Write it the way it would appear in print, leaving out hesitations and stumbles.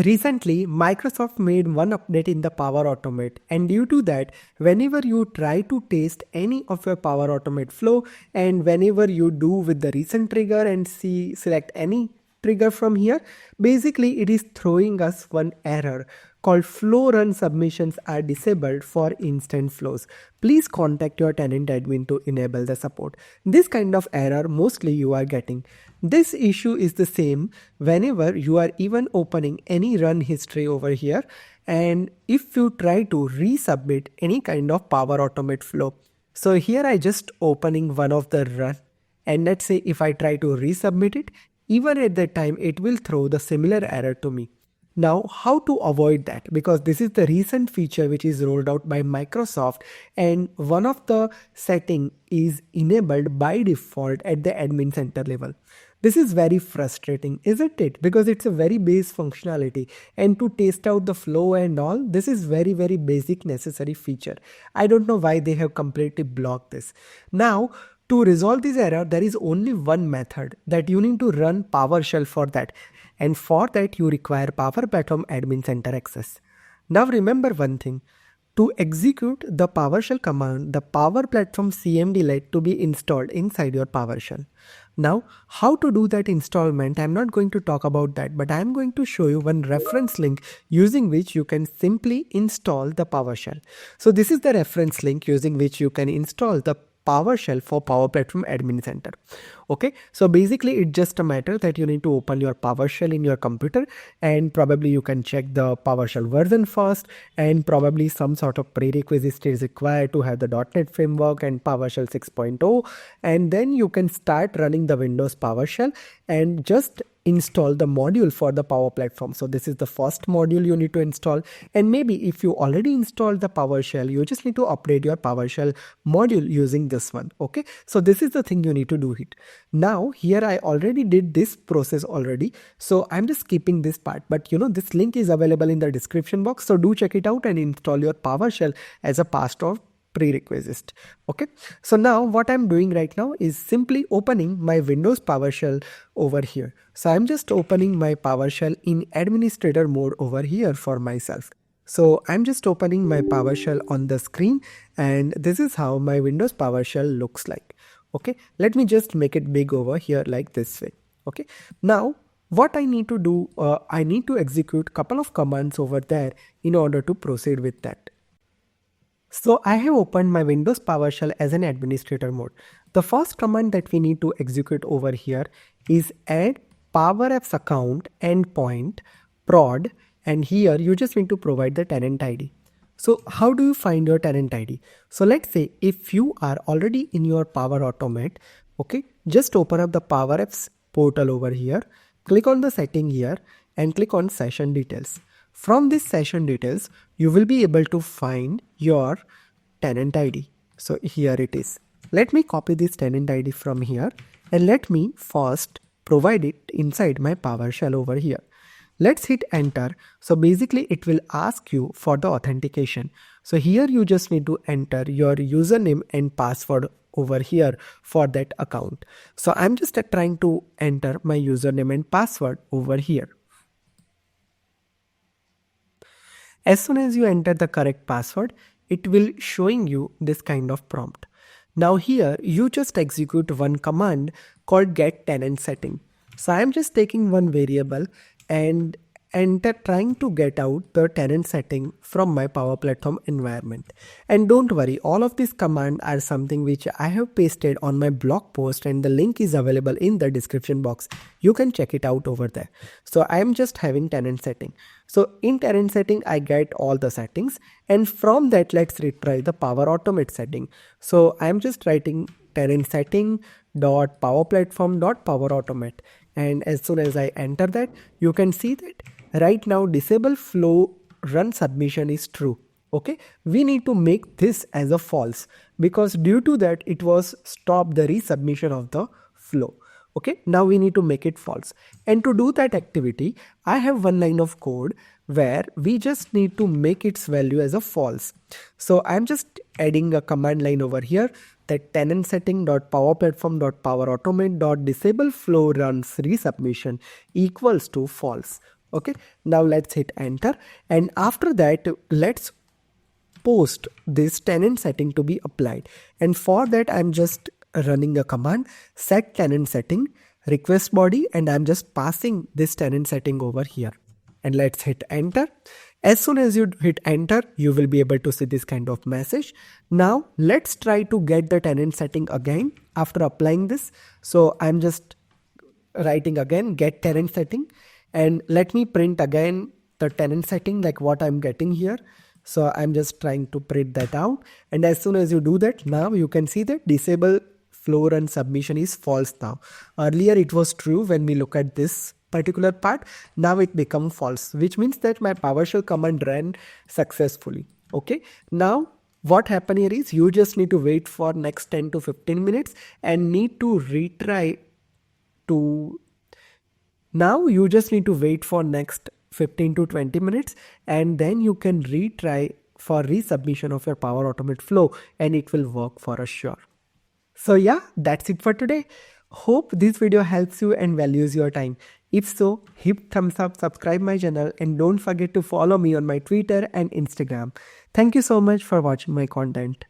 Recently, Microsoft made one update in the Power Automate, and due to that, whenever you try to test any of your Power Automate flow, and whenever you do with the recent trigger and select any trigger from here, basically it is throwing us one error called flow run submissions are disabled for instant flows. Please contact your tenant admin to enable the support. This kind of error mostly you are getting. This issue is the same whenever you are even opening any run history over here, and if you try to resubmit any kind of Power Automate flow. So here I just opening one of the run, and let's say if I try to resubmit it, even at that time it will throw the similar error to me. Now, how to avoid that? Because this is the recent feature which is rolled out by Microsoft, and one of the setting is enabled by default at the admin center level. This is very frustrating, isn't it? Because it's a very base functionality, and to test out the flow and all, this is very basic necessary feature. I don't know why they have completely blocked this. Now, to resolve this error, there is only one method that you need to run PowerShell for that. And for that you require Power Platform Admin Center access. Now remember one thing, to execute the PowerShell command, the Power Platform CMD let to be installed inside your PowerShell. Now, how to do that installment, I'm not going to talk about that, but I'm going to show you one reference link using which you can simply install the PowerShell. So this is the reference link using which you can install the PowerShell for Power Platform Admin Center. Okay, so basically it's just a matter that you need to open your PowerShell in your computer, and probably you can check the PowerShell version first, and probably some sort of prerequisite is required to have the .NET framework and PowerShell 6.0, and then you can start running the Windows PowerShell and just install the module for the Power Platform. So this is the first module you need to install, and maybe if you already installed the PowerShell, you just need to update your PowerShell module using this one. Okay, so this is the thing you need to do it. Now here I already did this process already, so I'm just skipping this part, but this link is available in the description box, so do check it out and install your PowerShell as a part of prerequisite. Okay, so now what I'm doing right now is simply opening my Windows PowerShell over here. So I'm just opening my PowerShell in administrator mode over here for myself. So I'm just opening my PowerShell on the screen, and this is how my Windows PowerShell looks like. Okay, let me just make it big over here like this way. Okay, now what I need to do, I need to execute couple of commands over there in order to proceed with that. So I have opened my Windows PowerShell as an administrator mode. The first command that we need to execute over here is add PowerApps account endpoint prod, and here you just need to provide the tenant ID. So how do you find your tenant ID? So let's say if you are already in your Power Automate, okay, just open up the PowerApps portal over here, click on the setting here and click on session details. From this session details, you will be able to find your tenant ID. So here it is. Let me copy this tenant ID from here, and let me first provide it inside my PowerShell over here. Let's hit enter. So basically it will ask you for the authentication. So here you just need to enter your username and password over here for that account. So I'm just trying to enter my username and password over here. As soon as you enter the correct password, it will showing you this kind of prompt. Now here you just execute one command called get tenant setting. So I'm just taking one variable and trying to get out the tenant setting from my Power Platform environment. And don't worry, all of these commands are something which I have pasted on my blog post, and the link is available in the description box. You can check it out over there. So I am just having tenant setting. So in tenant setting, I get all the settings, and from that, let's retry the Power Automate setting. So I'm just writing tenant setting dot power platform dot power automate, and as soon as I enter that, you can see that right now disable flow run submission is true. Okay, we need to make this as a false, because due to that it was stopped the resubmission of the flow. Okay, now we need to make it false, and to do that activity I have one line of code where we just need to make its value as a false. So I'm just adding a command line over here, that tenant setting dot power platform dot power automate dot disable flow runs resubmission equals to false. Okay, now let's hit enter, and after that let's post this tenant setting to be applied. And for that I'm just running a command set tenant setting request body, and I'm just passing this tenant setting over here, and let's hit enter. As soon as you hit enter, you will be able to see this kind of message. Now let's try to get the tenant setting again after applying this. So I'm just writing again get tenant setting, and let me print again the tenant setting like what I'm getting here. So I'm just trying to print that out, and as soon as you do that, now you can see that disable flow run submission is false now. Earlier it was true when we look at this particular part. Now it become false, which means that my PowerShell command ran successfully. Okay, now what happened here is you just need to wait for next 10 to 15 minutes and need to retry to now you just need to wait for next 15 to 20 minutes, and then you can retry for resubmission of your Power Automate flow, and it will work for sure. So yeah, that's it for today. Hope this video helps you and values your time. If so, hit thumbs up, subscribe my channel, and don't forget to follow me on my Twitter and Instagram. Thank you so much for watching my content.